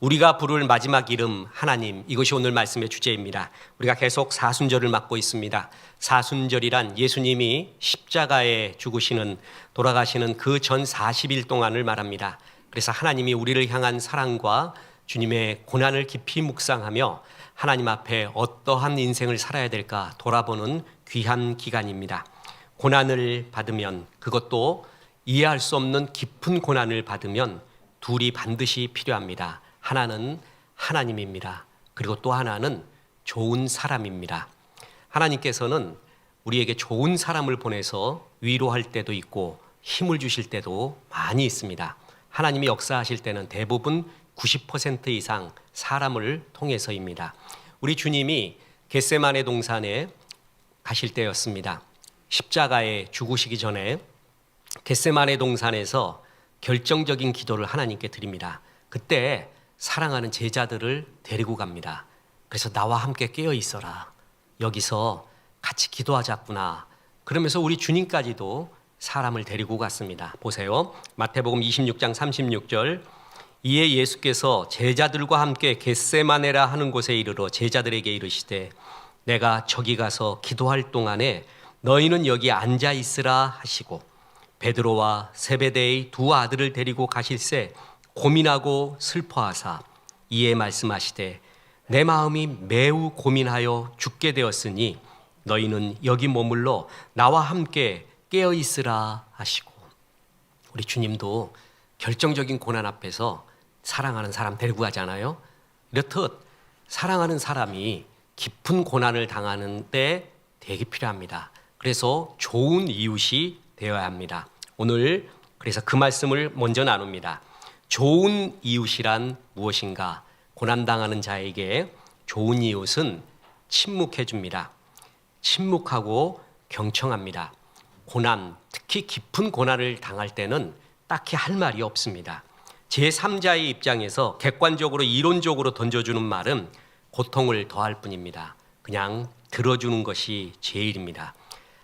우리가 부를 마지막 이름 하나님, 이것이 오늘 말씀의 주제입니다. 우리가 계속 사순절을 맞고 있습니다. 사순절이란 예수님이 십자가에 죽으시는, 돌아가시는 그 전 40일 동안을 말합니다. 그래서 하나님이 우리를 향한 사랑과 주님의 고난을 깊이 묵상하며 하나님 앞에 어떠한 인생을 살아야 될까 돌아보는 귀한 기간입니다. 고난을 받으면, 그것도 이해할 수 없는 깊은 고난을 받으면 둘이 반드시 필요합니다. 하나는 하나님입니다. 그리고 또 하나는 좋은 사람입니다. 하나님께서는 우리에게 좋은 사람을 보내서 위로할 때도 있고 힘을 주실 때도 많이 있습니다. 하나님이 역사하실 때는 대부분 90% 이상 사람을 통해서입니다. 우리 주님이 겟세마네 동산에 가실 때였습니다. 십자가에 죽으시기 전에 겟세마네 동산에서 결정적인 기도를 하나님께 드립니다. 그때 사랑하는 제자들을 데리고 갑니다. 그래서 나와 함께 깨어 있어라. 여기서 같이 기도하자꾸나. 그러면서 우리 주님까지도 사람을 데리고 갔습니다. 보세요. 마태복음 26장 36절. 이에 예수께서 제자들과 함께 겟세마네라 하는 곳에 이르러 제자들에게 이르시되 내가 저기 가서 기도할 동안에 너희는 여기 앉아 있으라 하시고 베드로와 세베대의 두 아들을 데리고 가실새 고민하고 슬퍼하사 이에 말씀하시되 내 마음이 매우 고민하여 죽게 되었으니 너희는 여기 머물러 나와 함께 깨어 있으라 하시고. 우리 주님도 결정적인 고난 앞에서 사랑하는 사람 데리고 가잖아요. 이렇듯 사랑하는 사람이 깊은 고난을 당하는 때 되게 필요합니다. 그래서 좋은 이웃이 되어야 합니다. 오늘 그래서 그 말씀을 먼저 나눕니다. 좋은 이웃이란 무엇인가? 고난당하는 자에게 좋은 이웃은 침묵해 줍니다. 침묵하고 경청합니다. 고난, 특히 깊은 고난을 당할 때는 딱히 할 말이 없습니다. 제3자의 입장에서 객관적으로 이론적으로 던져주는 말은 고통을 더할 뿐입니다. 그냥 들어주는 것이 제일입니다.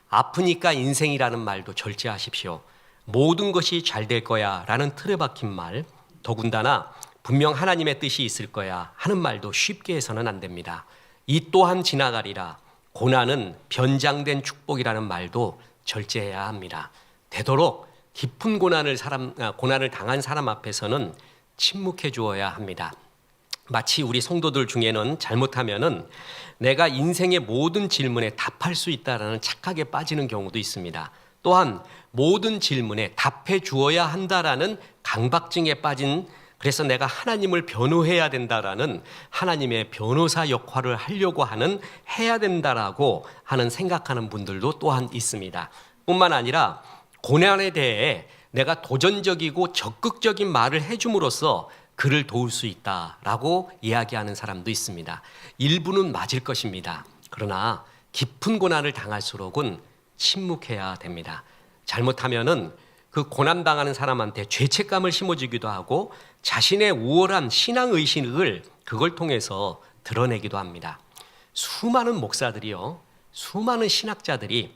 아프니까 인생이라는 말도 절제하십시오. 모든 것이 잘 될 거야 라는 틀에 박힌 말, 더군다나 분명 하나님의 뜻이 있을 거야 하는 말도 쉽게 해서는 안 됩니다. 이 또한 지나가리라, 고난은 변장된 축복이라는 말도 절제해야 합니다. 되도록 깊은 고난을 당한 사람 앞에서는 침묵해 주어야 합니다. 마치 우리 성도들 중에는 잘못하면은 내가 인생의 모든 질문에 답할 수 있다라는 착각에 빠지는 경우도 있습니다. 또한 모든 질문에 답해 주어야 한다라는 강박증에 빠진, 그래서 내가 하나님을 변호해야 된다라는 하나님의 변호사 역할을 하려고 하는, 해야 된다라고 하는 생각하는 분들도 또한 있습니다. 뿐만 아니라 고난에 대해 내가 도전적이고 적극적인 말을 해줌으로써 그를 도울 수 있다라고 이야기하는 사람도 있습니다. 일부는 맞을 것입니다. 그러나 깊은 고난을 당할수록은 침묵해야 됩니다. 잘못하면은 그 고난당하는 사람한테 죄책감을 심어주기도 하고 자신의 우월한 신앙의식을 그걸 통해서 드러내기도 합니다. 수많은 목사들이요, 수많은 신학자들이,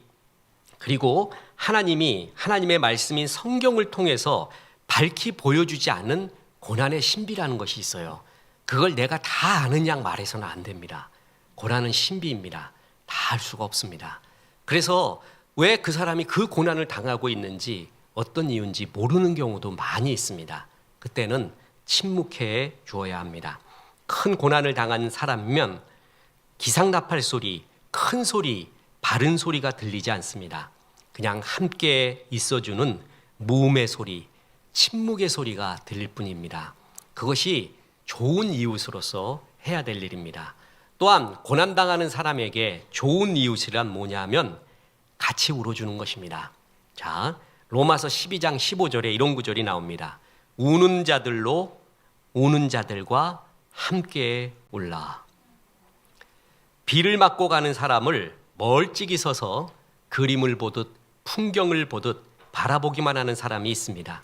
그리고 하나님의 말씀인 성경을 통해서 밝히 보여주지 않는 고난의 신비라는 것이 있어요. 그걸 내가 다 아는 양 말해서는 안 됩니다. 고난은 신비입니다. 다 알 수가 없습니다. 그래서 왜 그 사람이 그 고난을 당하고 있는지, 어떤 이유인지 모르는 경우도 많이 있습니다. 그때는 침묵해 주어야 합니다. 큰 고난을 당한 사람이면 기상나팔 소리, 큰 소리, 바른 소리가 들리지 않습니다. 그냥 함께 있어주는 무음의 소리, 침묵의 소리가 들릴 뿐입니다. 그것이 좋은 이웃으로서 해야 될 일입니다. 또한 고난당하는 사람에게 좋은 이웃이란 뭐냐면 같이 울어주는 것입니다. 자, 로마서 12장 15절에 이런 구절이 나옵니다. 우는 자들로 우는 자들과 함께 울라. 비를 맞고 가는 사람을 멀찍이 서서 그림을 보듯 풍경을 보듯 바라보기만 하는 사람이 있습니다.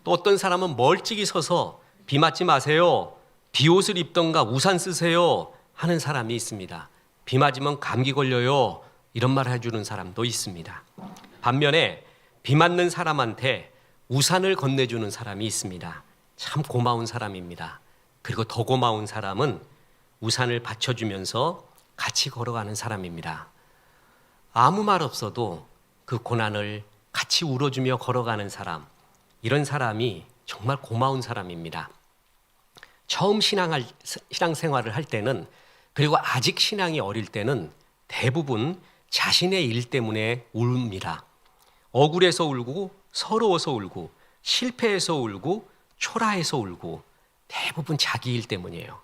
또 어떤 사람은 멀찍이 서서 비 맞지 마세요, 비옷을 입던가 우산 쓰세요 하는 사람이 있습니다. 비 맞으면 감기 걸려요 이런 말 해주는 사람도 있습니다. 반면에 비 맞는 사람한테 우산을 건네주는 사람이 있습니다. 참 고마운 사람입니다. 그리고 더 고마운 사람은 우산을 받쳐주면서 같이 걸어가는 사람입니다. 아무 말 없어도 그 고난을 같이 울어주며 걸어가는 사람, 이런 사람이 정말 고마운 사람입니다. 처음 신앙생활을 할 때는, 그리고 아직 신앙이 어릴 때는 대부분 자신의 일 때문에 웁니다. 억울해서 울고, 서러워서 울고, 실패해서 울고, 초라해서 울고, 대부분 자기 일 때문이에요.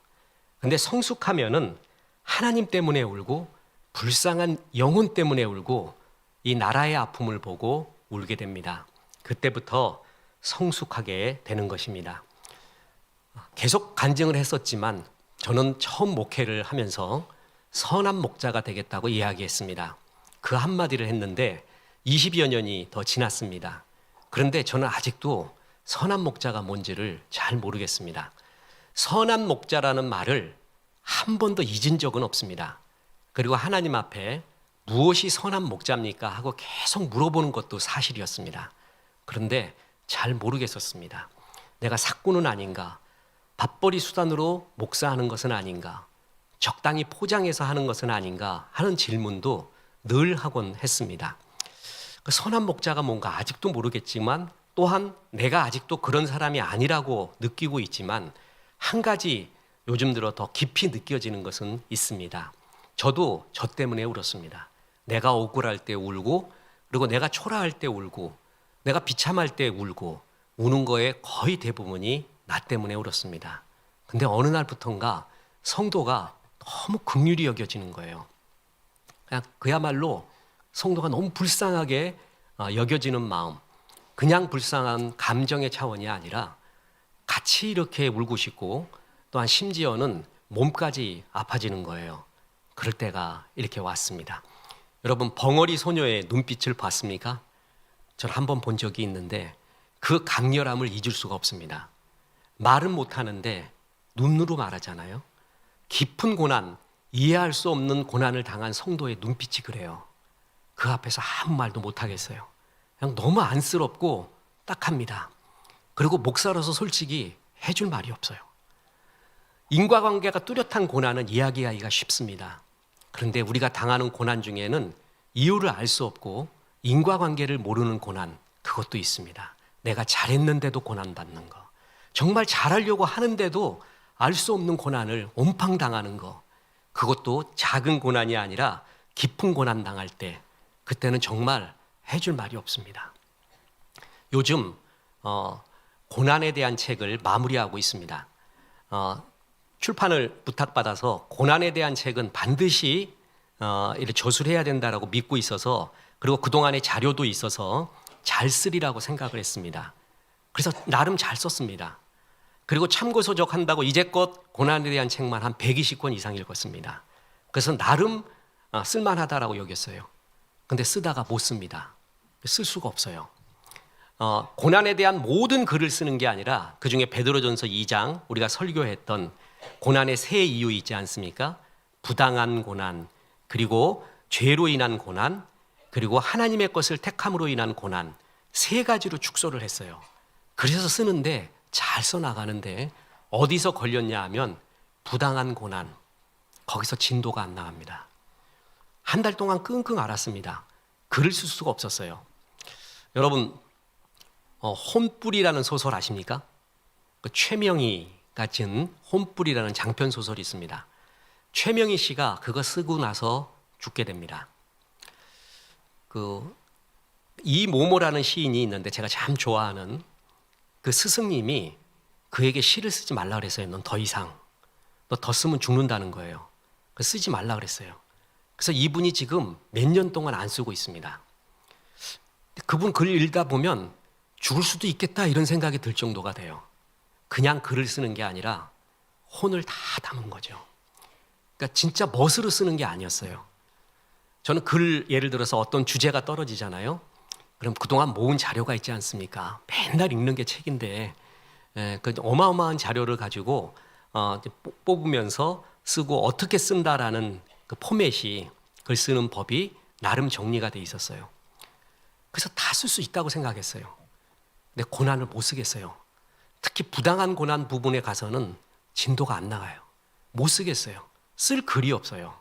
근데 성숙하면은 하나님 때문에 울고, 불쌍한 영혼 때문에 울고, 이 나라의 아픔을 보고 울게 됩니다. 그때부터 성숙하게 되는 것입니다. 계속 간증을 했었지만 저는 처음 목회를 하면서 선한 목자가 되겠다고 이야기했습니다. 그 한마디를 했는데 20여 년이 더 지났습니다. 그런데 저는 아직도 선한 목자가 뭔지를 잘 모르겠습니다. 선한 목자라는 말을 한 번도 잊은 적은 없습니다. 그리고 하나님 앞에 무엇이 선한 목자입니까? 하고 계속 물어보는 것도 사실이었습니다. 그런데 잘 모르겠었습니다. 내가 사꾼은 아닌가? 밥벌이 수단으로 목사하는 것은 아닌가? 적당히 포장해서 하는 것은 아닌가? 하는 질문도 늘 하곤 했습니다. 그 선한 목자가 뭔가 아직도 모르겠지만, 또한 내가 아직도 그런 사람이 아니라고 느끼고 있지만, 한 가지 요즘 들어 더 깊이 느껴지는 것은 있습니다. 저도 저 때문에 울었습니다. 내가 억울할 때 울고, 그리고 내가 초라할 때 울고, 내가 비참할 때 울고, 우는 거에 거의 대부분이 나 때문에 울었습니다. 근데 어느 날부턴가 성도가 너무 긍휼히 여겨지는 거예요. 그냥 그야말로 성도가 너무 불쌍하게 여겨지는 마음, 그냥 불쌍한 감정의 차원이 아니라 같이 이렇게 울고 싶고, 또한 심지어는 몸까지 아파지는 거예요. 그럴 때가 이렇게 왔습니다. 여러분, 벙어리 소녀의 눈빛을 봤습니까? 저는 한 번 본 적이 있는데 그 강렬함을 잊을 수가 없습니다. 말은 못하는데 눈으로 말하잖아요. 깊은 고난, 이해할 수 없는 고난을 당한 성도의 눈빛이 그래요. 그 앞에서 아무 말도 못하겠어요. 그냥 너무 안쓰럽고 딱합니다. 그리고 목사로서 솔직히 해줄 말이 없어요. 인과관계가 뚜렷한 고난은 이야기하기가 쉽습니다. 그런데 우리가 당하는 고난 중에는 이유를 알 수 없고 인과관계를 모르는 고난, 그것도 있습니다. 내가 잘했는데도 고난받는 거, 정말 잘하려고 하는데도 알 수 없는 고난을 온팡 당하는 거, 그것도 작은 고난이 아니라 깊은 고난 당할 때, 그때는 정말 해줄 말이 없습니다. 요즘 고난에 대한 책을 마무리하고 있습니다. 출판을 부탁받아서 고난에 대한 책은 반드시 이렇게 저술해야 된다라고 믿고 있어서, 그리고 그동안의 자료도 있어서 잘 쓰리라고 생각을 했습니다. 그래서 나름 잘 썼습니다. 그리고 참고서적 한다고 이제껏 고난에 대한 책만 한 120권 이상 읽었습니다. 그래서 나름 쓸만하다라고 여겼어요. 근데 쓰다가 못 씁니다. 쓸 수가 없어요. 고난에 대한 모든 글을 쓰는 게 아니라 그중에 베드로전서 2장 우리가 설교했던 고난의 세 이유 있지 않습니까? 부당한 고난, 그리고 죄로 인한 고난, 그리고 하나님의 것을 택함으로 인한 고난, 세 가지로 축소를 했어요. 그래서 쓰는데 잘 써나가는데 어디서 걸렸냐 하면 부당한 고난, 거기서 진도가 안 나갑니다. 한 달 동안 끙끙 앓았습니다. 글을 쓸 수가 없었어요. 여러분, 혼불이라는 소설 아십니까? 그 최명희가 쓴 혼불이라는 장편 소설이 있습니다. 최명희 씨가 그거 쓰고 나서 죽게 됩니다. 이모모라는 시인이 있는데 제가 참 좋아하는 그 스승님이 그에게 시를 쓰지 말라 그랬어요. 넌 더 이상, 너 더 쓰면 죽는다는 거예요. 쓰지 말라 그랬어요. 그래서 이분이 지금 몇 년 동안 안 쓰고 있습니다. 그분 글 읽다 보면 죽을 수도 있겠다 이런 생각이 들 정도가 돼요. 그냥 글을 쓰는 게 아니라 혼을 다 담은 거죠. 그러니까 진짜 멋으로 쓰는 게 아니었어요. 저는 글 예를 들어서 어떤 주제가 떨어지잖아요. 그럼 그동안 모은 자료가 있지 않습니까? 맨날 읽는 게 책인데 그 어마어마한 자료를 가지고 뽑으면서 쓰고 어떻게 쓴다라는 그 포맷이, 글 쓰는 법이 나름 정리가 돼 있었어요. 그래서 다 쓸 수 있다고 생각했어요. 근데 고난을 못 쓰겠어요. 특히 부당한 고난 부분에 가서는 진도가 안 나가요. 못 쓰겠어요. 쓸 글이 없어요.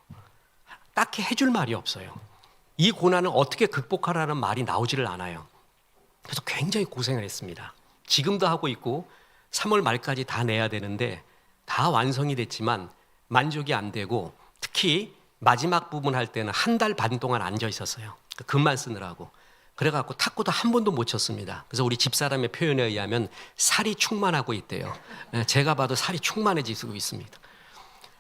딱히 해줄 말이 없어요. 이 고난을 어떻게 극복하라는 말이 나오지를 않아요. 그래서 굉장히 고생을 했습니다. 지금도 하고 있고 3월 말까지 다 내야 되는데 다 완성이 됐지만 만족이 안 되고, 특히 마지막 부분 할 때는 1달 반 동안 앉아 있었어요. 글만 쓰느라고. 그래갖고 탁구도 한 번도 못 쳤습니다. 그래서 우리 집사람의 표현에 의하면 살이 충만하고 있대요. 제가 봐도 살이 충만해지고 있습니다.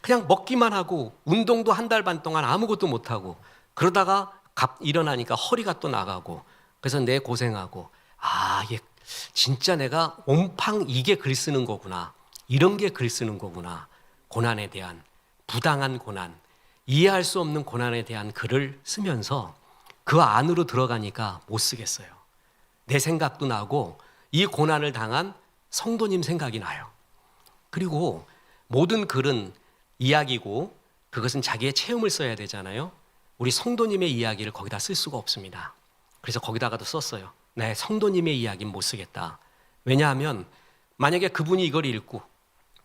그냥 먹기만 하고 운동도 1달 반 동안 아무것도 못하고, 그러다가 일어나니까 허리가 또 나가고, 그래서 내 고생하고, 이게 진짜 내가 온팡 이게 글 쓰는 거구나, 이런 게 글 쓰는 거구나. 고난에 대한, 부당한 고난, 이해할 수 없는 고난에 대한 글을 쓰면서 그 안으로 들어가니까 못 쓰겠어요. 내 생각도 나고 이 고난을 당한 성도님 생각이 나요. 그리고 모든 글은 이야기고 그것은 자기의 체험을 써야 되잖아요. 우리 성도님의 이야기를 거기다 쓸 수가 없습니다. 그래서 거기다가도 썼어요. 네, 성도님의 이야기는 못 쓰겠다. 왜냐하면 만약에 그분이 이걸 읽고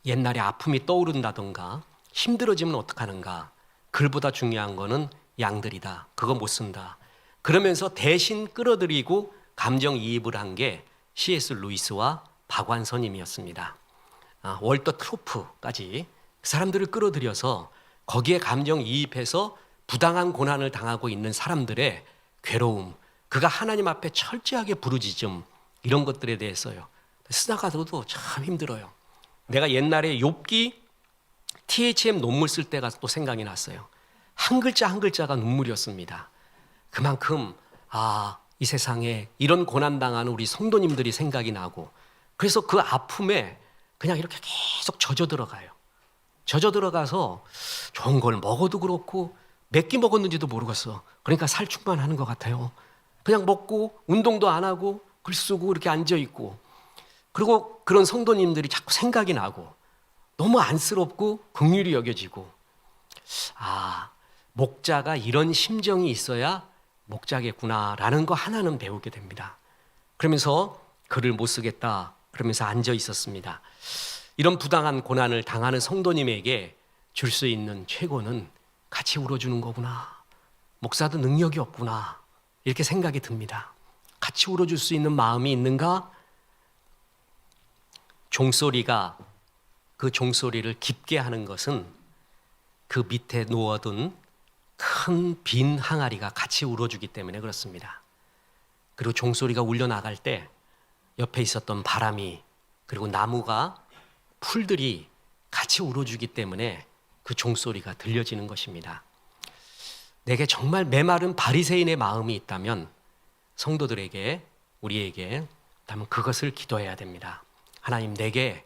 옛날에 아픔이 떠오른다던가 힘들어지면 어떡하는가, 글보다 중요한 거는 양들이다, 그거 못 쓴다. 그러면서 대신 끌어들이고 감정이입을 한 게 C.S. 루이스와 박완선님이었습니다. 월터 트로프까지 그 사람들을 끌어들여서 거기에 감정이입해서 부당한 고난을 당하고 있는 사람들의 괴로움, 그가 하나님 앞에 철저하게 부르짖음, 이런 것들에 대해서요 쓰다가도 참 힘들어요. 내가 옛날에 욥기 THM 논문 쓸 때가 또 생각이 났어요. 한 글자 한 글자가 눈물이었습니다. 그만큼 이 세상에 이런 고난당하는 우리 성도님들이 생각이 나고, 그래서 그 아픔에 그냥 이렇게 계속 젖어 들어가요. 젖어 들어가서 좋은 걸 먹어도 그렇고 몇 끼 먹었는지도 모르겠어. 그러니까 살충만 하는 것 같아요. 그냥 먹고 운동도 안 하고 글 쓰고 이렇게 앉아 있고, 그리고 그런 성도님들이 자꾸 생각이 나고 너무 안쓰럽고 긍휼히 여겨지고, 목자가 이런 심정이 있어야 목자겠구나라는 거 하나는 배우게 됩니다. 그러면서 글을 못 쓰겠다 그러면서 앉아 있었습니다. 이런 부당한 고난을 당하는 성도님에게 줄 수 있는 최고는 같이 울어주는 거구나. 목사도 능력이 없구나, 이렇게 생각이 듭니다. 같이 울어줄 수 있는 마음이 있는가? 종소리가, 그 종소리를 깊게 하는 것은 그 밑에 놓아둔 큰 빈 항아리가 같이 울어주기 때문에 그렇습니다. 그리고 종소리가 울려 나갈 때 옆에 있었던 바람이, 그리고 나무가, 풀들이 같이 울어주기 때문에 그 종소리가 들려지는 것입니다. 내게 정말 메마른 바리새인의 마음이 있다면 성도들에게, 우리에게 다만 그것을 기도해야 됩니다. 하나님, 내게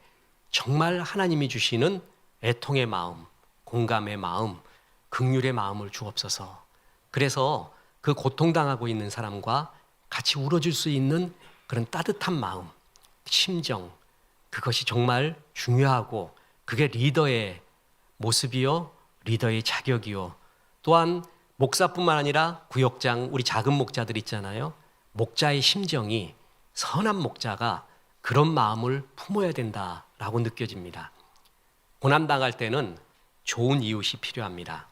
정말 하나님이 주시는 애통의 마음, 공감의 마음, 긍휼의 마음을 주옵소서. 그래서 그 고통당하고 있는 사람과 같이 울어줄 수 있는 그런 따뜻한 마음, 심정, 그것이 정말 중요하고, 그게 리더의 모습이요, 리더의 자격이요, 또한 목사뿐만 아니라 구역장, 우리 작은 목자들 있잖아요. 목자의 심정이, 선한 목자가 그런 마음을 품어야 된다라고 느껴집니다. 고난당할 때는 좋은 이웃이 필요합니다.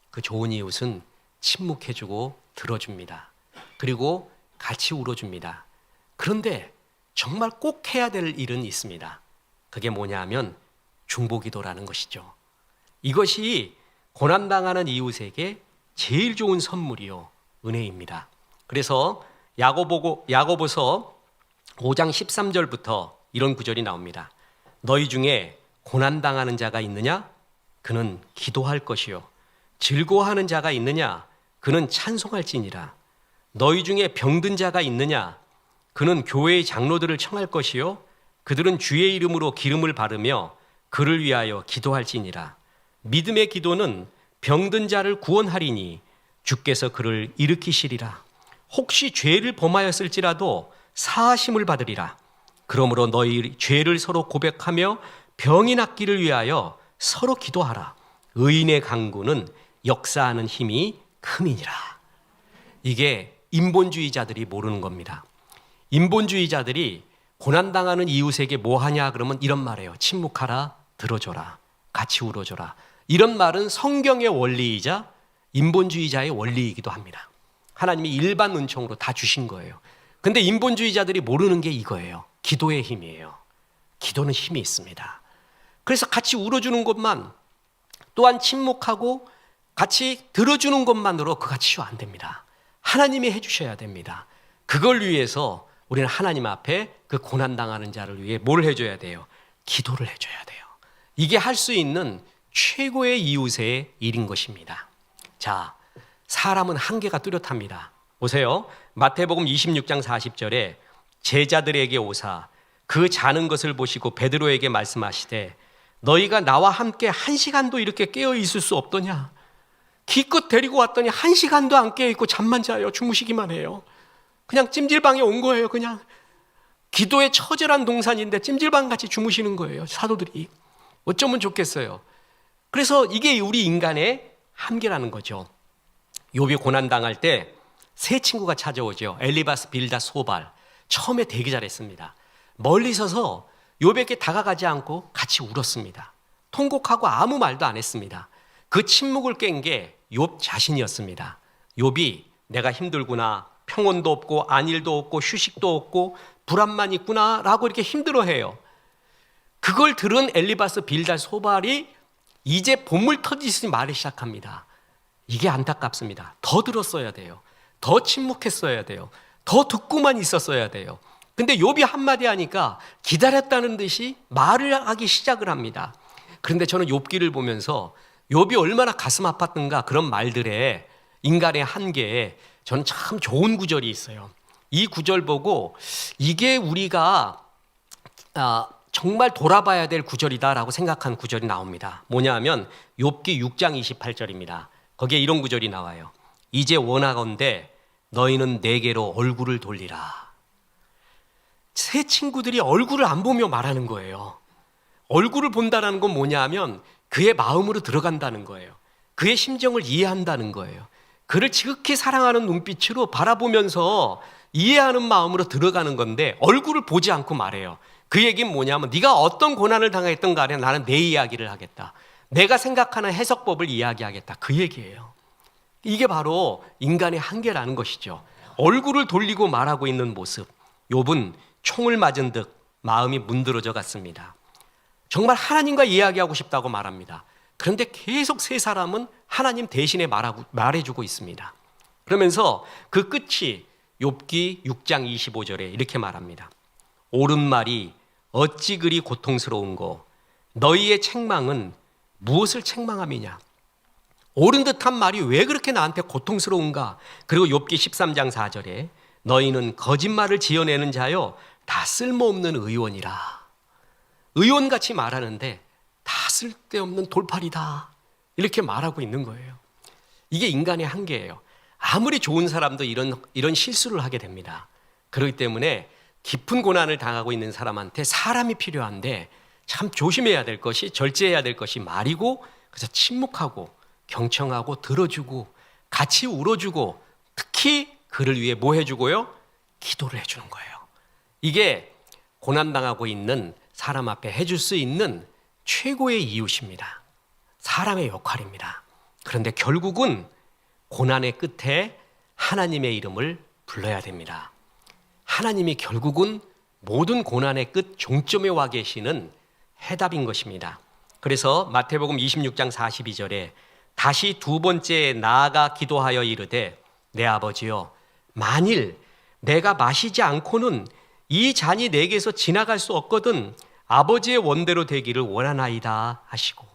그 좋은 이웃은 침묵해주고 들어줍니다. 그리고 같이 울어줍니다. 그런데 정말 꼭 해야 될 일은 있습니다. 그게 뭐냐면 중보기도라는 것이죠. 이것이 고난당하는 이웃에게 제일 좋은 선물이요, 은혜입니다. 그래서 야고보서 5장 13절부터 이런 구절이 나옵니다. 너희 중에 고난당하는 자가 있느냐? 그는 기도할 것이요. 즐거워하는 자가 있느냐? 그는 찬송할지니라. 너희 중에 병든 자가 있느냐? 그는 교회의 장로들을 청할 것이요. 그들은 주의 이름으로 기름을 바르며 그를 위하여 기도할지니라. 믿음의 기도는 병든 자를 구원하리니 주께서 그를 일으키시리라. 혹시 죄를 범하였을지라도 사하심을 받으리라. 그러므로 너희 죄를 서로 고백하며 병이 낫기를 위하여 서로 기도하라. 의인의 간구는 역사하는 힘이 큼이니라. 이게 인본주의자들이 모르는 겁니다. 인본주의자들이 고난당하는 이웃에게 뭐 하냐 그러면 이런 말이에요. 침묵하라, 들어줘라. 같이 울어줘라. 이런 말은 성경의 원리이자 인본주의자의 원리이기도 합니다. 하나님이 일반 은총으로 다 주신 거예요. 근데 인본주의자들이 모르는 게 이거예요. 기도의 힘이에요. 기도는 힘이 있습니다. 그래서 같이 울어주는 것만, 또한 침묵하고 같이 들어주는 것만으로 그가 치유 안 됩니다. 하나님이 해주셔야 됩니다. 그걸 위해서 우리는 하나님 앞에 그 고난당하는 자를 위해 뭘 해줘야 돼요? 기도를 해줘야 돼요. 이게 할 수 있는 최고의 이웃의 일인 것입니다. 자, 사람은 한계가 뚜렷합니다. 보세요. 마태복음 26장 40절에 제자들에게 오사 그 자는 것을 보시고 베드로에게 말씀하시되 너희가 나와 함께 1시간도 이렇게 깨어 있을 수 없더냐? 기껏 데리고 왔더니 1시간도 안 깨어 있고 잠만 자요. 주무시기만 해요. 그냥 찜질방에 온 거예요. 그냥 기도의 처절한 동산인데 찜질방같이 주무시는 거예요. 사도들이. 어쩌면 좋겠어요. 그래서 이게 우리 인간의 한계라는 거죠. 욥이 고난당할 때 세 친구가 찾아오죠. 엘리바스, 빌닷, 소발. 처음에 되게 잘했습니다. 멀리 서서 욥에게 다가가지 않고 같이 울었습니다. 통곡하고 아무 말도 안 했습니다. 그 침묵을 깬 게 욥 자신이었습니다. 욥이 내가 힘들구나, 평온도 없고 안일도 없고 휴식도 없고 불안만 있구나 라고 이렇게 힘들어해요. 그걸 들은 엘리바스, 빌닷, 소발이 이제 본물 터지듯이 말을 시작합니다. 이게 안타깝습니다. 더 들었어야 돼요. 더 침묵했어야 돼요. 더 듣고만 있었어야 돼요. 근데 욥이 한마디 하니까 기다렸다는 듯이 말을 하기 시작을 합니다. 그런데 저는 욥기를 보면서 욥이 얼마나 가슴 아팠던가 그런 말들에 인간의 한계에 저는 참 좋은 구절이 있어요. 이 구절 보고 이게 우리가 정말 돌아봐야 될 구절이다라고 생각한 구절이 나옵니다. 뭐냐 하면 욥기 6장 28절입니다. 거기에 이런 구절이 나와요. 이제 원하건대 너희는 내게로 얼굴을 돌리라. 세 친구들이 얼굴을 안 보며 말하는 거예요. 얼굴을 본다는 건 뭐냐 하면 그의 마음으로 들어간다는 거예요. 그의 심정을 이해한다는 거예요. 그를 지극히 사랑하는 눈빛으로 바라보면서 이해하는 마음으로 들어가는 건데 얼굴을 보지 않고 말해요. 그 얘기는 뭐냐면 네가 어떤 고난을 당했던 간에 나는 내 이야기를 하겠다. 내가 생각하는 해석법을 이야기하겠다. 그 얘기예요. 이게 바로 인간의 한계라는 것이죠. 얼굴을 돌리고 말하고 있는 모습. 욥은 총을 맞은 듯 마음이 문드러져 갔습니다. 정말 하나님과 이야기하고 싶다고 말합니다. 그런데 계속 세 사람은 하나님 대신에 말해주고 있습니다. 그러면서 그 끝이 욥기 6장 25절에 이렇게 말합니다. 옳은 말이 어찌 그리 고통스러운고 너희의 책망은 무엇을 책망함이냐. 옳은 듯한 말이 왜 그렇게 나한테 고통스러운가. 그리고 욥기 13장 4절에 너희는 거짓말을 지어내는 자여 다 쓸모없는 의원이라. 의원같이 말하는데 다 쓸데없는 돌팔이다. 이렇게 말하고 있는 거예요. 이게 인간의 한계예요. 아무리 좋은 사람도 이런 실수를 하게 됩니다. 그렇기 때문에 깊은 고난을 당하고 있는 사람한테 사람이 필요한데 참 조심해야 될 것이, 절제해야 될 것이 말이고, 그래서 침묵하고 경청하고 들어주고 같이 울어주고 특히 그를 위해 뭐 해주고요? 기도를 해주는 거예요. 이게 고난당하고 있는 사람 앞에 해줄 수 있는 최고의 이웃입니다. 사람의 역할입니다. 그런데 결국은 고난의 끝에 하나님의 이름을 불러야 됩니다. 하나님이 결국은 모든 고난의 끝 종점에 와 계시는 해답인 것입니다. 그래서 마태복음 26장 42절에 다시 두 번째 나아가 기도하여 이르되 내 아버지여 만일 내가 마시지 않고는 이 잔이 내게서 지나갈 수 없거든 아버지의 원대로 되기를 원하나이다 하시고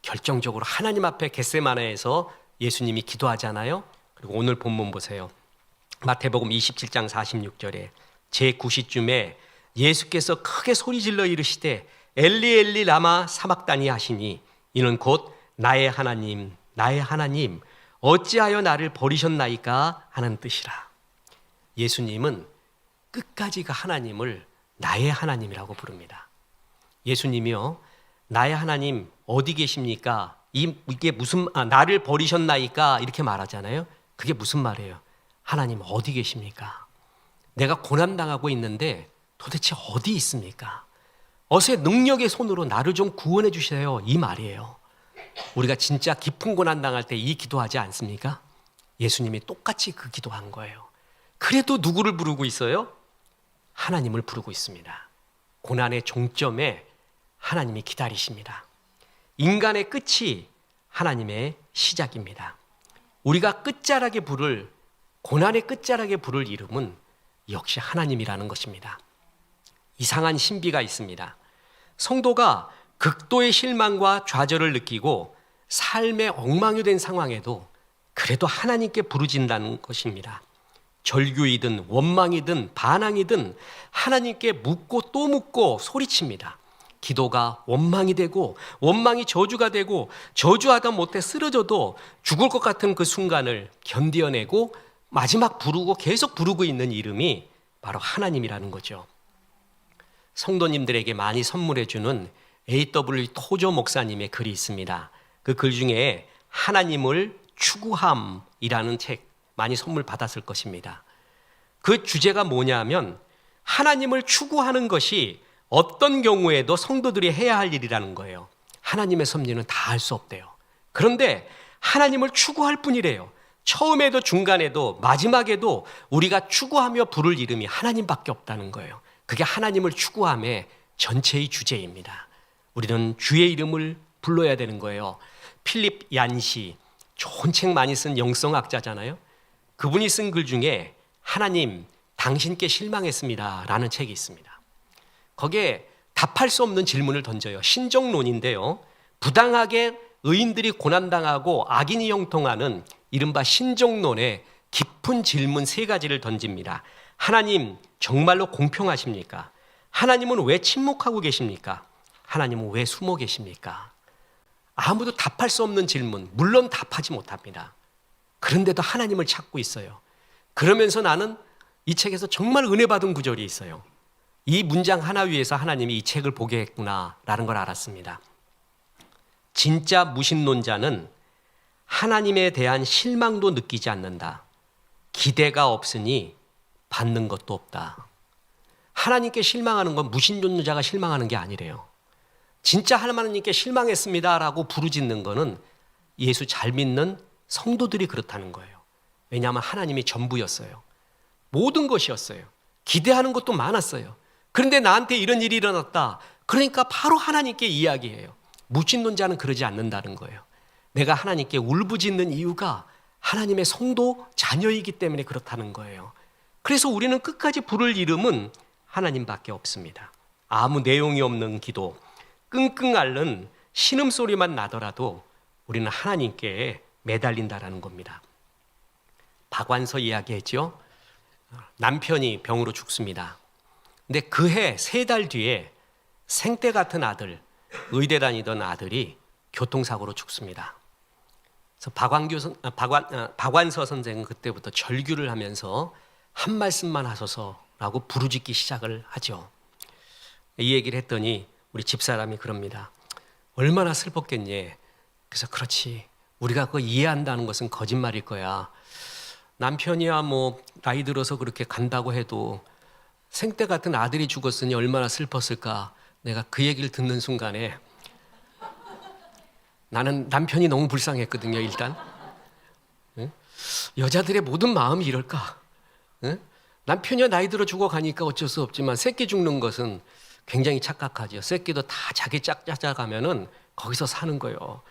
결정적으로 하나님 앞에 겟세마네에서 예수님이 기도하잖아요. 그리고 오늘 본문 보세요. 마태복음 27장 46절에 제9시쯤에 예수께서 크게 소리질러 이르시되 엘리 엘리 라마 사막다니 하시니 이는 곧 나의 하나님 나의 하나님 어찌하여 나를 버리셨나이까 하는 뜻이라. 예수님은 끝까지가 하나님을 나의 하나님이라고 부릅니다. 예수님이요 나의 하나님 어디 계십니까? 이게 무슨 나를 버리셨나이까 이렇게 말하잖아요. 그게 무슨 말이에요? 하나님 어디 계십니까? 내가 고난당하고 있는데 도대체 어디 있습니까? 어서의 능력의 손으로 나를 좀 구원해 주세요. 이 말이에요. 우리가 진짜 깊은 고난 당할 때 이 기도하지 않습니까? 예수님이 똑같이 그 기도한 거예요. 그래도 누구를 부르고 있어요? 하나님을 부르고 있습니다. 고난의 종점에 하나님이 기다리십니다. 인간의 끝이 하나님의 시작입니다. 우리가 끝자락에 부를, 고난의 끝자락에 부를 이름은 역시 하나님이라는 것입니다. 이상한 신비가 있습니다. 성도가 극도의 실망과 좌절을 느끼고 삶의 엉망이 된 상황에도 그래도 하나님께 부르진다는 것입니다. 절규이든 원망이든 반항이든 하나님께 묻고 또 묻고 소리칩니다. 기도가 원망이 되고 원망이 저주가 되고 저주하다 못해 쓰러져도 죽을 것 같은 그 순간을 견뎌내고 마지막 부르고 계속 부르고 있는 이름이 바로 하나님이라는 거죠. 성도님들에게 많이 선물해 주는 A.W. 토조 목사님의 글이 있습니다. 그 글 중에 하나님을 추구함이라는 책 많이 선물 받았을 것입니다. 그 주제가 뭐냐면 하나님을 추구하는 것이 어떤 경우에도 성도들이 해야 할 일이라는 거예요. 하나님의 섭리는 다 할 수 없대요. 그런데 하나님을 추구할 뿐이래요. 처음에도 중간에도 마지막에도 우리가 추구하며 부를 이름이 하나님밖에 없다는 거예요. 그게 하나님을 추구함의 전체의 주제입니다. 우리는 주의 이름을 불러야 되는 거예요. 필립 얀시, 좋은 책 많이 쓴 영성학자잖아요. 그분이 쓴 글 중에 하나님, 당신께 실망했습니다 라는 책이 있습니다. 거기에 답할 수 없는 질문을 던져요. 신정론인데요. 부당하게 의인들이 고난당하고 악인이 형통하는 이른바 신정론의 깊은 질문 3가지를 던집니다. 하나님, 정말로 공평하십니까? 하나님은 왜 침묵하고 계십니까? 하나님은 왜 숨어 계십니까? 아무도 답할 수 없는 질문, 물론 답하지 못합니다. 그런데도 하나님을 찾고 있어요. 그러면서 나는 이 책에서 정말 은혜 받은 구절이 있어요. 이 문장 하나 위에서 하나님이 이 책을 보게 했구나라는 걸 알았습니다. 진짜 무신론자는 하나님에 대한 실망도 느끼지 않는다. 기대가 없으니 받는 것도 없다. 하나님께 실망하는 건 무신론자가 실망하는 게 아니래요. 진짜 하나님께 실망했습니다라고 부르짖는 거는 예수 잘 믿는 성도들이 그렇다는 거예요. 왜냐하면 하나님이 전부였어요. 모든 것이었어요. 기대하는 것도 많았어요. 그런데 나한테 이런 일이 일어났다. 그러니까 바로 하나님께 이야기해요. 무신론자는 그러지 않는다는 거예요. 내가 하나님께 울부짖는 이유가 하나님의 성도 자녀이기 때문에 그렇다는 거예요. 그래서 우리는 끝까지 부를 이름은 하나님밖에 없습니다. 아무 내용이 없는 기도, 끙끙 앓는 신음소리만 나더라도 우리는 하나님께 매달린다라는 겁니다. 박완서 이야기했죠. 남편이 병으로 죽습니다. 근데 그해 3달 뒤에 생떼 같은 아들, 의대 다니던 아들이 교통사고로 죽습니다. 그래서 박완서 선생은 그때부터 절규를 하면서 한 말씀만 하소서라고 부르짖기 시작을 하죠. 이 얘기를 했더니 우리 집사람이 그럽니다. 얼마나 슬펐겠니? 그래서 그렇지. 우리가 그거 이해한다는 것은 거짓말일 거야. 남편이야 뭐 나이 들어서 그렇게 간다고 해도 생떼 같은 아들이 죽었으니 얼마나 슬펐을까. 내가 그 얘기를 듣는 순간에 나는 남편이 너무 불쌍했거든요. 일단 응? 여자들의 모든 마음이 이럴까. 응? 남편이 나이 들어 죽어가니까 어쩔 수 없지만 새끼 죽는 것은 굉장히 착각하죠. 새끼도 다 자기 짝 찾아가면은 거기서 사는 거예요.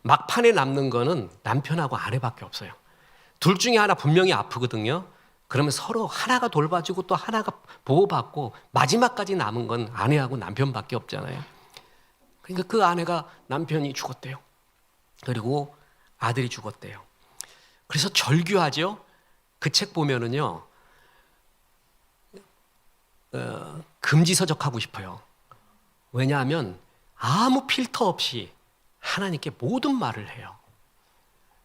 막판에 남는 거는 남편하고 아내밖에 없어요. 둘 중에 하나 분명히 아프거든요. 그러면 서로 하나가 돌봐주고 또 하나가 보호받고 마지막까지 남은 건 아내하고 남편밖에 없잖아요. 그러니까 그 아내가 남편이 죽었대요. 그리고 아들이 죽었대요. 그래서 절규하죠. 그 책 보면은요. 금지서적하고 싶어요. 왜냐하면 아무 필터 없이 하나님께 모든 말을 해요.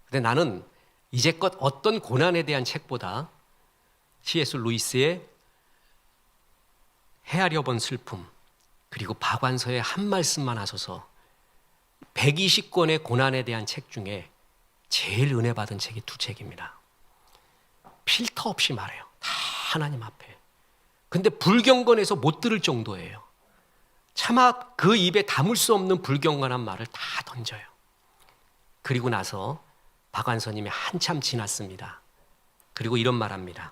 근데 나는 이제껏 어떤 고난에 대한 책보다 C.S. 루이스의 헤아려 본 슬픔 그리고 박완서의 한 말씀만 하소서 120권의 고난에 대한 책 중에 제일 은혜 받은 책이 2책입니다. 필터 없이 말해요. 다 하나님 앞에. 근데 불경건해서 못 들을 정도예요. 차마 그 입에 담을 수 없는 불경건한 말을 다 던져요. 그리고 나서 박완서님이 한참 지났습니다. 그리고 이런 말합니다.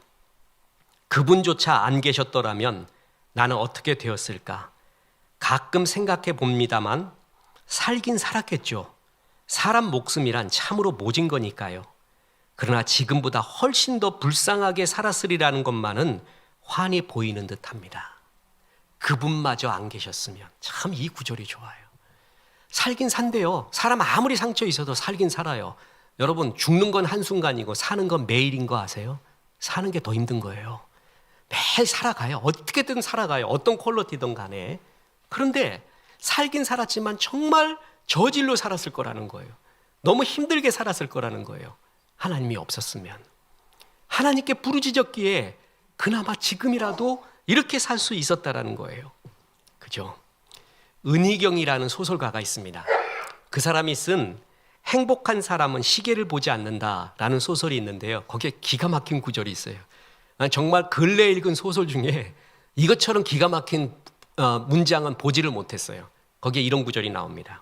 그분조차 안 계셨더라면 나는 어떻게 되었을까? 가끔 생각해 봅니다만 살긴 살았겠죠. 사람 목숨이란 참으로 모진 거니까요. 그러나 지금보다 훨씬 더 불쌍하게 살았으리라는 것만은 환히 보이는 듯합니다. 그분마저 안 계셨으면. 참 이 구절이 좋아요. 살긴 산대요. 사람 아무리 상처 있어도 살긴 살아요. 여러분, 죽는 건 한순간이고 사는 건 매일인 거 아세요? 사는 게 더 힘든 거예요. 매일 살아가요. 어떻게든 살아가요. 어떤 퀄리티든 간에. 그런데 살긴 살았지만 정말 저질로 살았을 거라는 거예요. 너무 힘들게 살았을 거라는 거예요. 하나님이 없었으면. 하나님께 부르짖었기에 그나마 지금이라도 이렇게 살 수 있었다라는 거예요. 그죠? 은희경이라는 소설가가 있습니다. 그 사람이 쓴 행복한 사람은 시계를 보지 않는다라는 소설이 있는데요. 거기에 기가 막힌 구절이 있어요. 난 정말 근래에 읽은 소설 중에 이것처럼 기가 막힌 문장은 보지를 못했어요. 거기에 이런 구절이 나옵니다.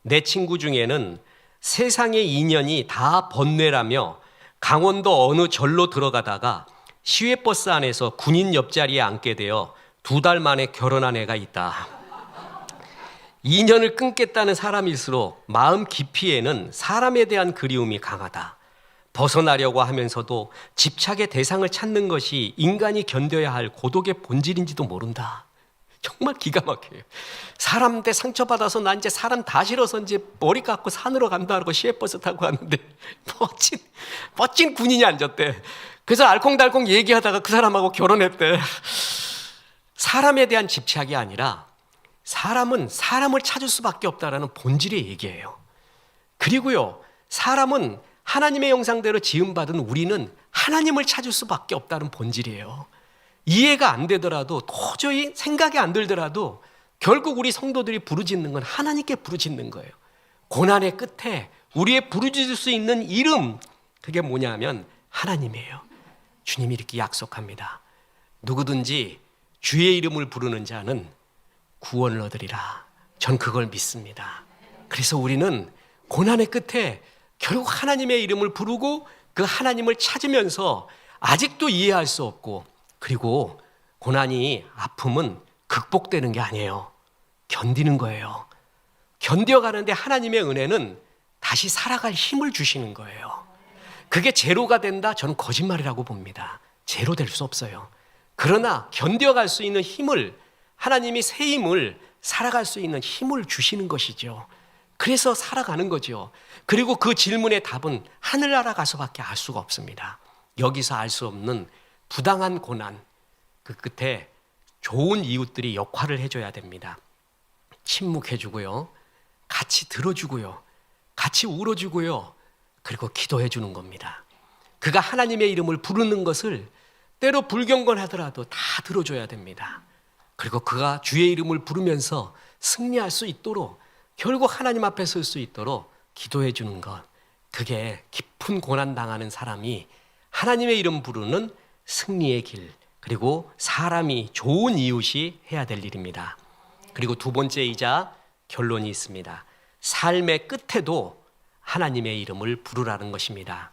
내 친구 중에는 세상의 인연이 다 번뇌라며 강원도 어느 절로 들어가다가 시외버스 안에서 군인 옆자리에 앉게 되어 2달 만에 결혼한 애가 있다. 인연을 끊겠다는 사람일수록 마음 깊이에는 사람에 대한 그리움이 강하다. 벗어나려고 하면서도 집착의 대상을 찾는 것이 인간이 견뎌야 할 고독의 본질인지도 모른다. 정말 기가 막혀요. 사람한테 상처받아서 나 이제 사람 다 싫어서 이제 머리 깎고 산으로 간다 하고 시외버스 타고 왔는데 멋진 군인이 앉았대. 그래서 알콩달콩 얘기하다가 그 사람하고 결혼했대. 사람에 대한 집착이 아니라 사람은 사람을 찾을 수밖에 없다라는 본질의 얘기예요. 그리고요, 사람은 하나님의 형상대로 지음받은 우리는 하나님을 찾을 수밖에 없다는 본질이에요. 이해가 안 되더라도, 도저히 생각이 안 들더라도 결국 우리 성도들이 부르짖는 건 하나님께 부르짖는 거예요. 고난의 끝에 우리의 부르짖을 수 있는 이름, 그게 뭐냐면 하나님이에요. 주님이 이렇게 약속합니다. 누구든지 주의 이름을 부르는 자는 구원을 얻으리라. 전 그걸 믿습니다. 그래서 우리는 고난의 끝에 결국 하나님의 이름을 부르고 그 하나님을 찾으면서 아직도 이해할 수 없고, 그리고 고난이, 아픔은 극복되는 게 아니에요. 견디는 거예요. 견뎌가는데 하나님의 은혜는 다시 살아갈 힘을 주시는 거예요. 그게 제로가 된다? 저는 거짓말이라고 봅니다. 제로 될 수 없어요. 그러나 견뎌갈 수 있는 힘을, 하나님이 새 힘을, 살아갈 수 있는 힘을 주시는 것이죠. 그래서 살아가는 거죠. 그리고 그 질문의 답은 하늘나라 가서밖에 알 수가 없습니다. 여기서 알 수 없는 부당한 고난, 그 끝에 좋은 이웃들이 역할을 해줘야 됩니다. 침묵해주고요, 같이 들어주고요, 같이 울어주고요, 그리고 기도해 주는 겁니다. 그가 하나님의 이름을 부르는 것을 때로 불경건하더라도 다 들어줘야 됩니다. 그리고 그가 주의 이름을 부르면서 승리할 수 있도록, 결국 하나님 앞에 설 수 있도록 기도해 주는 것, 그게 깊은 고난 당하는 사람이 하나님의 이름 부르는 승리의 길, 그리고 사람이 좋은 이웃이 해야 될 일입니다. 그리고 두 번째이자 결론이 있습니다. 삶의 끝에도 하나님의 이름을 부르라는 것입니다.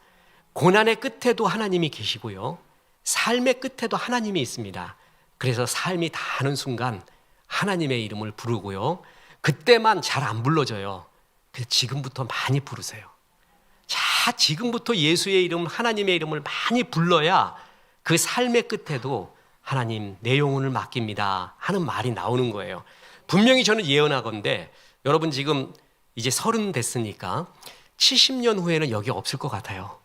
고난의 끝에도 하나님이 계시고요, 삶의 끝에도 하나님이 있습니다. 그래서 삶이 다하는 순간 하나님의 이름을 부르고요, 그때만 잘 안 불러져요. 그래서 지금부터 많이 부르세요. 자, 지금부터 예수의 이름, 하나님의 이름을 많이 불러야 그 삶의 끝에도 하나님, 내 영혼을 맡깁니다 하는 말이 나오는 거예요. 분명히 저는 예언하건대 여러분 지금 이제 30 됐으니까 70년 후에는 여기 없을 것 같아요.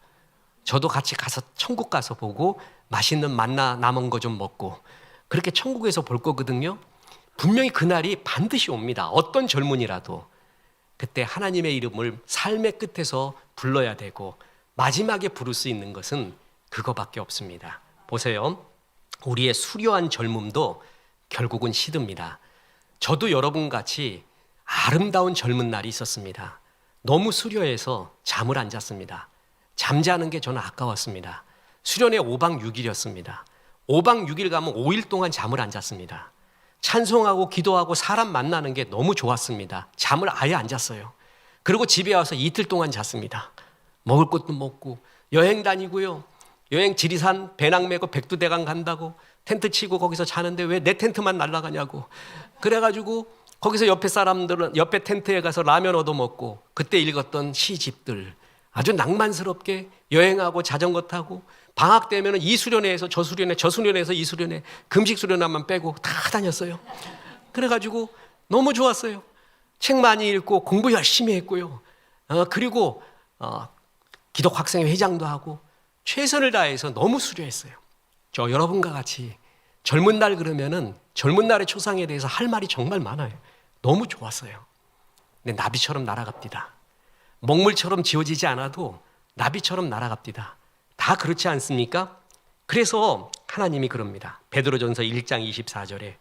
저도 같이 가서 천국 가서 보고 맛있는 만나 남은 거 좀 먹고 그렇게 천국에서 볼 거거든요. 분명히 그날이 반드시 옵니다. 어떤 젊은이라도 그때 하나님의 이름을 삶의 끝에서 불러야 되고, 마지막에 부를 수 있는 것은 그거밖에 없습니다. 보세요, 우리의 수려한 젊음도 결국은 시듭니다. 저도 여러분같이 아름다운 젊은 날이 있었습니다. 너무 수려해서 잠을 안 잤습니다. 잠자는 게 저는 아까웠습니다. 수련회 5박 6일이었습니다. 5박 6일 가면 5일 동안 잠을 안 잤습니다. 찬송하고 기도하고 사람 만나는 게 너무 좋았습니다. 잠을 아예 안 잤어요. 그리고 집에 와서 이틀 동안 잤습니다. 먹을 것도 먹고 여행 다니고요. 여행 지리산 배낭 메고 백두대간 간다고 텐트 치고 거기서 자는데 왜 내 텐트만 날아가냐고. 그래가지고 거기서 옆에 사람들은 옆에 텐트에 가서 라면 얻어 먹고 그때 읽었던 시집들 아주 낭만스럽게 여행하고 자전거 타고 방학 되면은 이 수련회에서 저 수련회, 저 수련회에서 이 수련회, 금식 수련회만 빼고 다 다녔어요. 그래가지고 너무 좋았어요. 책 많이 읽고 공부 열심히 했고요. 그리고 기독학생회 회장도 하고 최선을 다해서 너무 수료했어요. 저 여러분과 같이 젊은 날 그러면은 젊은 날의 초상에 대해서 할 말이 정말 많아요. 너무 좋았어요. 근데 나비처럼 날아갑니다. 먹물처럼 지워지지 않아도 나비처럼 날아갑니다. 다 그렇지 않습니까? 그래서 하나님이 그럽니다. 베드로전서 1장 24절에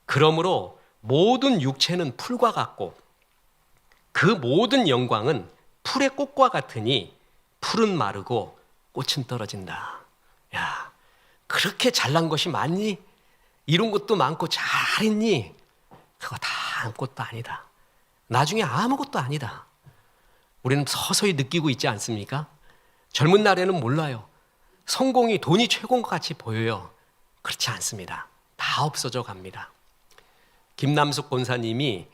그러므로 모든 육체는 풀과 같고 그 모든 영광은 풀의 꽃과 같으니 풀은 마르고 꽃은 떨어진다. 야, 그렇게 잘난 것이 많니? 이룬 것도 많고 잘했니? 그거 다 아무것도 아니다. 나중에 아무것도 아니다. 우리는 서서히 느끼고 있지 않습니까? 젊은 날에는 몰라요. 성공이 돈이 최고인 것 같이 보여요. 그렇지 않습니다. 다 없어져 갑니다. 김남숙 권사님이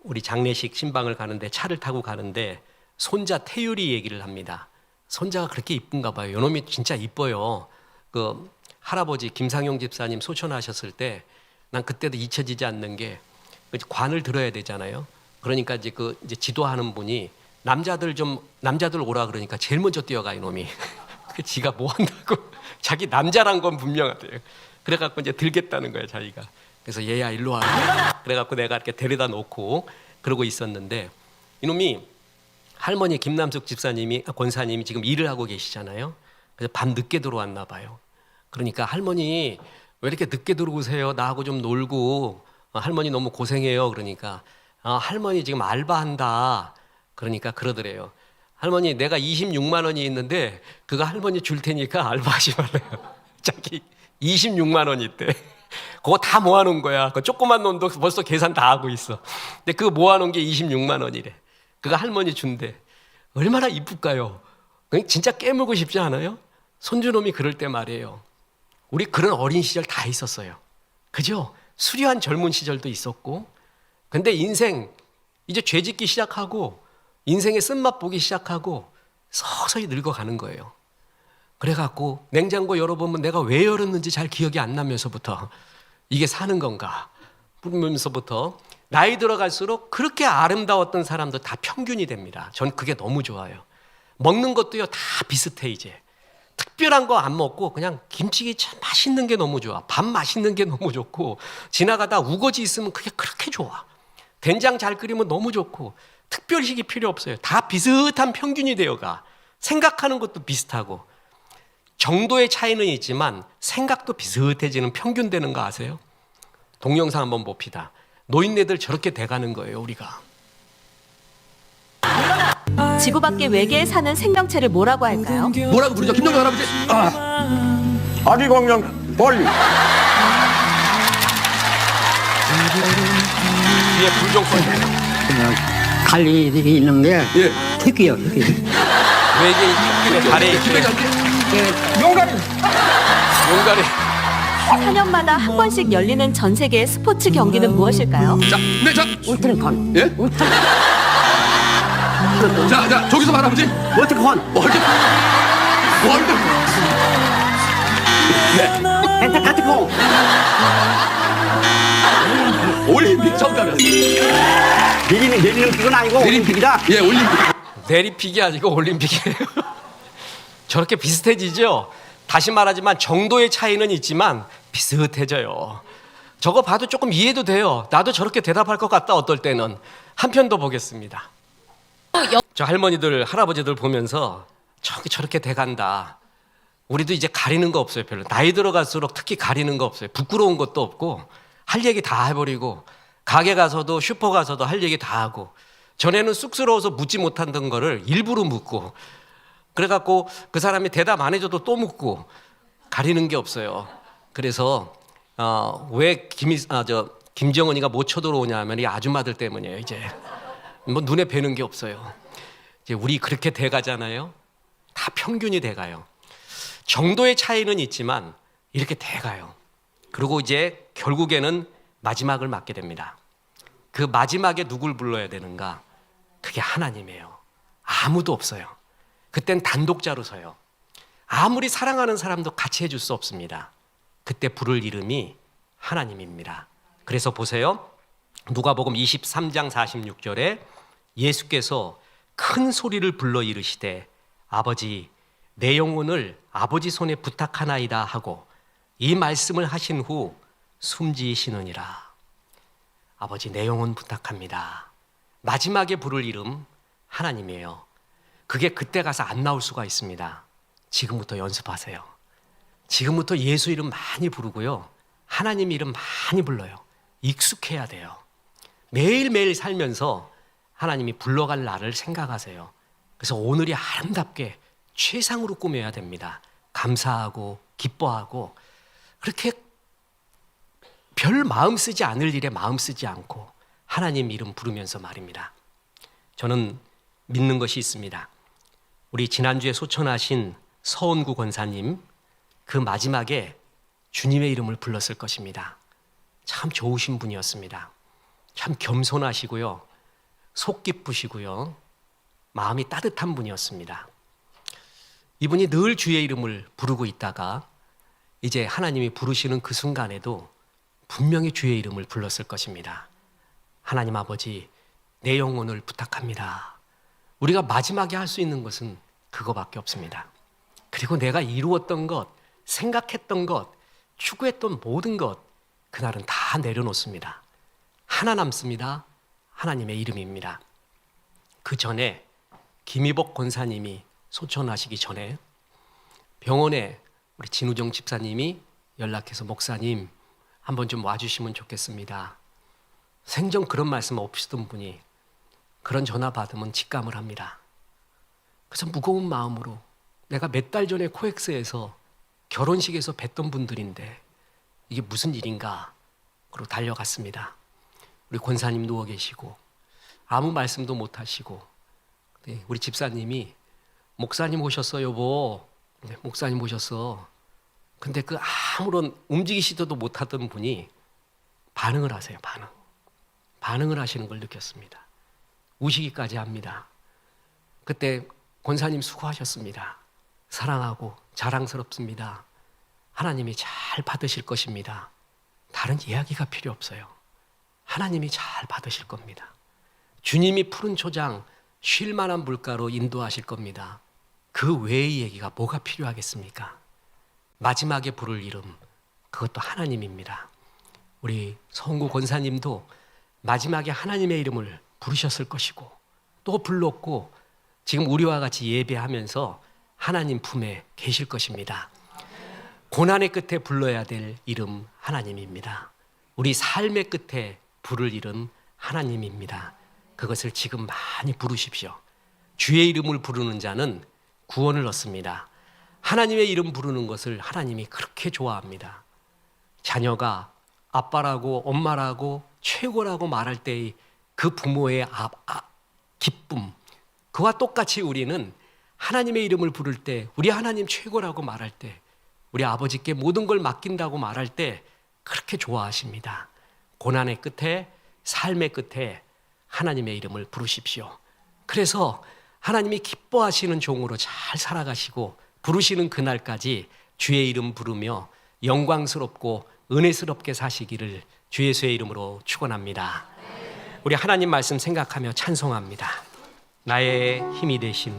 우리 장례식 신방을 가는데 차를 타고 가는데 손자 태율이 얘기를 합니다. 손자가 그렇게 이쁜가 봐요. 요놈이 진짜 이뻐요. 그 할아버지 김상용 집사님 소천하셨을 때 난 그때도 잊혀지지 않는 게 관을 들어야 되잖아요. 그러니까 이제 이제 지도하는 분이 남자들 오라 그러니까 제일 먼저 뛰어가 이놈이. 그 지가 뭐 한다고 자기 남자란 건 분명하대요. 그래갖고 이제 들겠다는 거야 자기가. 그래서 얘야 일로 와. 그래갖고 내가 이렇게 데려다 놓고 그러고 있었는데 이놈이 할머니 김남숙 집사님이 권사님이 지금 일을 하고 계시잖아요. 그래서 밤 늦게 들어왔나 봐요. 그러니까 할머니 왜 이렇게 늦게 들어오세요? 나하고 좀 놀고 할머니 너무 고생해요. 그러니까 할머니 지금 알바한다. 그러니까 그러더래요. 할머니 내가 26만 원이 있는데 그거 할머니 줄 테니까 알바하지 말래요. 자기 26만 원 있대. 그거 다 모아놓은 거야. 그 조그만 돈도 벌써 계산 다 하고 있어. 근데 그거 모아놓은 게 26만 원이래. 그거 할머니 준대. 얼마나 이쁠까요? 진짜 깨물고 싶지 않아요? 손주놈이 그럴 때 말이에요. 우리 그런 어린 시절 다 있었어요. 그죠? 수려한 젊은 시절도 있었고 근데 인생 이제 죄짓기 시작하고 인생의 쓴맛 보기 시작하고 서서히 늙어가는 거예요. 그래갖고 냉장고 열어보면 내가 왜 열었는지 잘 기억이 안 나면서부터 이게 사는 건가 부르면서부터 나이 들어갈수록 그렇게 아름다웠던 사람도 다 평균이 됩니다. 전 그게 너무 좋아요. 먹는 것도요 다 비슷해 이제. 특별한 거 안 먹고 그냥 김치기 참 맛있는 게 너무 좋아. 밥 맛있는 게 너무 좋고 지나가다 우거지 있으면 그게 그렇게 좋아. 된장 잘 끓이면 너무 좋고 특별식이 필요 없어요. 다 비슷한 평균이 되어가. 생각하는 것도 비슷하고 정도의 차이는 있지만 생각도 비슷해지는 평균 되는 거 아세요? 동영상 한번 봅시다. 노인네들 저렇게 돼가는 거예요 우리가. 지구 밖의 외계에 사는 생명체를 뭐라고 할까요? 뭐라고 부르죠? 김정은 할아버지? 아리광령 벌. 뒤에 불종 소리. 갈리들이 있는 게 예. 특이요. 특이. 외계인 특급의 달에 있는 용가리. 용가리. 4년마다 한 번씩 열리는 전 세계의 스포츠 경기는 무엇일까요? 자, 네, 자, 울트라콘. 예? 자, 저기서 할아버지. 울트라콘. 월드. 엔타카티콘. 올림픽 정답이었어요. 내리는 그건 아니고 올림픽이다. 예, 올림픽. 내리픽이 아니고 올림픽이에요. 저렇게 비슷해지죠? 다시 말하지만 정도의 차이는 있지만 비슷해져요. 저거 봐도 조금 이해도 돼요. 나도 저렇게 대답할 것 같다 어떨 때는. 한 편 더 보겠습니다. 저 할머니들 할아버지들 보면서 저렇게 돼간다. 우리도 이제 가리는 거 없어요. 별로. 나이 들어갈수록 특히 가리는 거 없어요. 부끄러운 것도 없고 할 얘기 다 해버리고 가게 가서도 슈퍼 가서도 할 얘기 다 하고 전에는 쑥스러워서 묻지 못하던 거를 일부러 묻고 그래갖고 그 사람이 대답 안 해줘도 또 묻고 가리는 게 없어요. 그래서 왜 김정은이가 못 쳐들어오냐 하면 이 아줌마들 때문이에요. 이제 뭐 눈에 뵈는 게 없어요. 이제 우리 그렇게 돼가잖아요. 다 평균이 돼가요. 정도의 차이는 있지만 이렇게 돼가요. 그리고 이제 결국에는 마지막을 맞게 됩니다. 그 마지막에 누굴 불러야 되는가? 그게 하나님이에요. 아무도 없어요. 그땐 단독자로 서요. 아무리 사랑하는 사람도 같이 해줄 수 없습니다. 그때 부를 이름이 하나님입니다. 그래서 보세요. 누가복음 23장 46절에 예수께서 큰 소리를 불러 이르시되 아버지 내 영혼을 아버지 손에 부탁하나이다 하고 이 말씀을 하신 후 숨지시느니라. 아버지 내 영혼 부탁합니다. 마지막에 부를 이름 하나님이에요. 그게 그때 가서 안 나올 수가 있습니다. 지금부터 연습하세요. 지금부터 예수 이름 많이 부르고요. 하나님 이름 많이 불러요. 익숙해야 돼요. 매일매일 살면서 하나님이 불러갈 날을 생각하세요. 그래서 오늘이 아름답게 최상으로 꾸며야 됩니다. 감사하고 기뻐하고 그렇게 별 마음 쓰지 않을 일에 마음 쓰지 않고 하나님 이름 부르면서 말입니다. 저는 믿는 것이 있습니다. 우리 지난주에 소천하신 서원구 권사님 그 마지막에 주님의 이름을 불렀을 것입니다. 참 좋으신 분이었습니다. 참 겸손하시고요. 속 깊으시고요. 마음이 따뜻한 분이었습니다. 이분이 늘 주의 이름을 부르고 있다가 이제 하나님이 부르시는 그 순간에도 분명히 주의 이름을 불렀을 것입니다. 하나님 아버지, 내 영혼을 부탁합니다. 우리가 마지막에 할 수 있는 것은 그거밖에 없습니다. 그리고 내가 이루었던 것, 생각했던 것, 추구했던 모든 것, 그날은 다 내려놓습니다. 하나 남습니다. 하나님의 이름입니다. 그 전에 김희복 권사님이 소천하시기 전에 병원에 우리 진우정 집사님이 연락해서 목사님 한번 좀 와주시면 좋겠습니다. 생전 그런 말씀 없으시던 분이 그런 전화 받으면 직감을 합니다. 그래서 무거운 마음으로 내가 몇 달 전에 코엑스에서 결혼식에서 뵀던 분들인데 이게 무슨 일인가 그러고 달려갔습니다. 우리 권사님 누워 계시고 아무 말씀도 못 하시고 우리 집사님이 목사님 오셨어 여보. 네, 목사님 오셨어. 근데 그 아무런 움직이시지도 못하던 분이 반응을 하세요. 반응을 하시는 걸 느꼈습니다. 우시기까지 합니다. 그때 권사님 수고하셨습니다. 사랑하고 자랑스럽습니다. 하나님이 잘 받으실 것입니다. 다른 이야기가 필요 없어요. 하나님이 잘 받으실 겁니다. 주님이 푸른 초장 쉴 만한 물가로 인도하실 겁니다. 그 외의 얘기가 뭐가 필요하겠습니까? 마지막에 부를 이름, 그것도 하나님입니다. 우리 성구 권사님도 마지막에 하나님의 이름을 부르셨을 것이고 또 불렀고 지금 우리와 같이 예배하면서 하나님 품에 계실 것입니다. 고난의 끝에 불러야 될 이름 하나님입니다. 우리 삶의 끝에 부를 이름 하나님입니다. 그것을 지금 많이 부르십시오. 주의 이름을 부르는 자는 구원을 얻습니다. 하나님의 이름 부르는 것을 하나님이 그렇게 좋아합니다. 자녀가 아빠라고 엄마라고 최고라고 말할 때의 그 부모의 기쁨, 그와 똑같이 우리는 하나님의 이름을 부를 때, 우리 하나님 최고라고 말할 때, 우리 아버지께 모든 걸 맡긴다고 말할 때 그렇게 좋아하십니다. 고난의 끝에, 삶의 끝에 하나님의 이름을 부르십시오. 그래서 하나님이 기뻐하시는 종으로 잘 살아가시고 부르시는 그날까지 주의 이름 부르며 영광스럽고 은혜스럽게 사시기를 주 예수의 이름으로 축원합니다. 우리 하나님 말씀 생각하며 찬송합니다. 나의 힘이 되신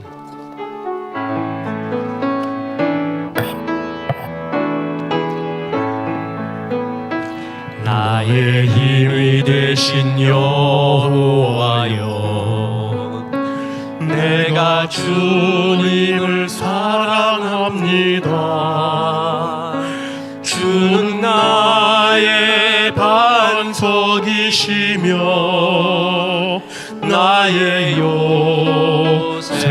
나의 힘이 되신 여호와여, 내가 주님을 사랑합니다. 주는 나의 반석이시며 나의 요새시라.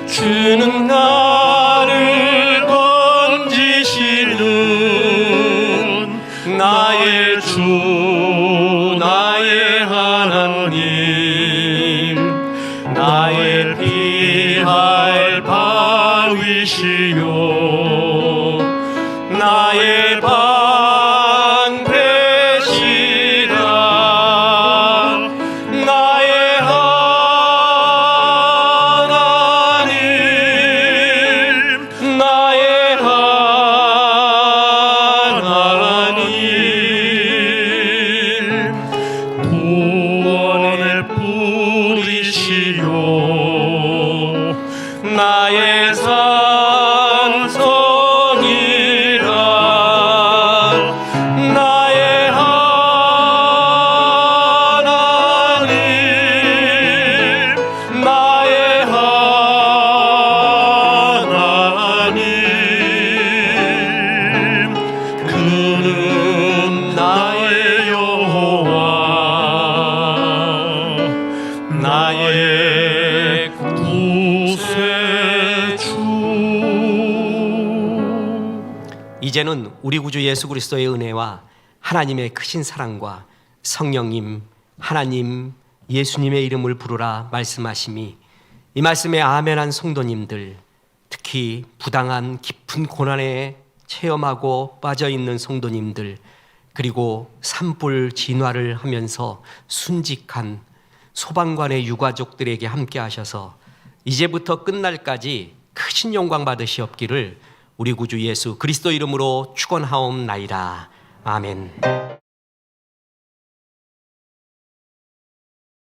주는 나를 건지시며 다윗이요 나의 방패시라 나의 하나님 나의 하나님 구원의 뿌리시요 나의 산성이라 나의 하나님 나의 하나님 그는 나의 여호와 나의 구세주. 이제는 우리 구주 예수 그리스도의 은혜와 하나님의 크신 사랑과 성령님 하나님 예수님의 이름을 부르라 말씀하심이 이 말씀에 아멘한 성도님들, 특히 부당한 깊은 고난에 체험하고 빠져있는 성도님들, 그리고 산불 진화를 하면서 순직한 소방관의 유가족들에게 함께 하셔서 이제부터 끝날까지 크신 영광 받으시옵기를 우리 구주 예수 그리스도 이름으로 축원하옵나이다. 아멘.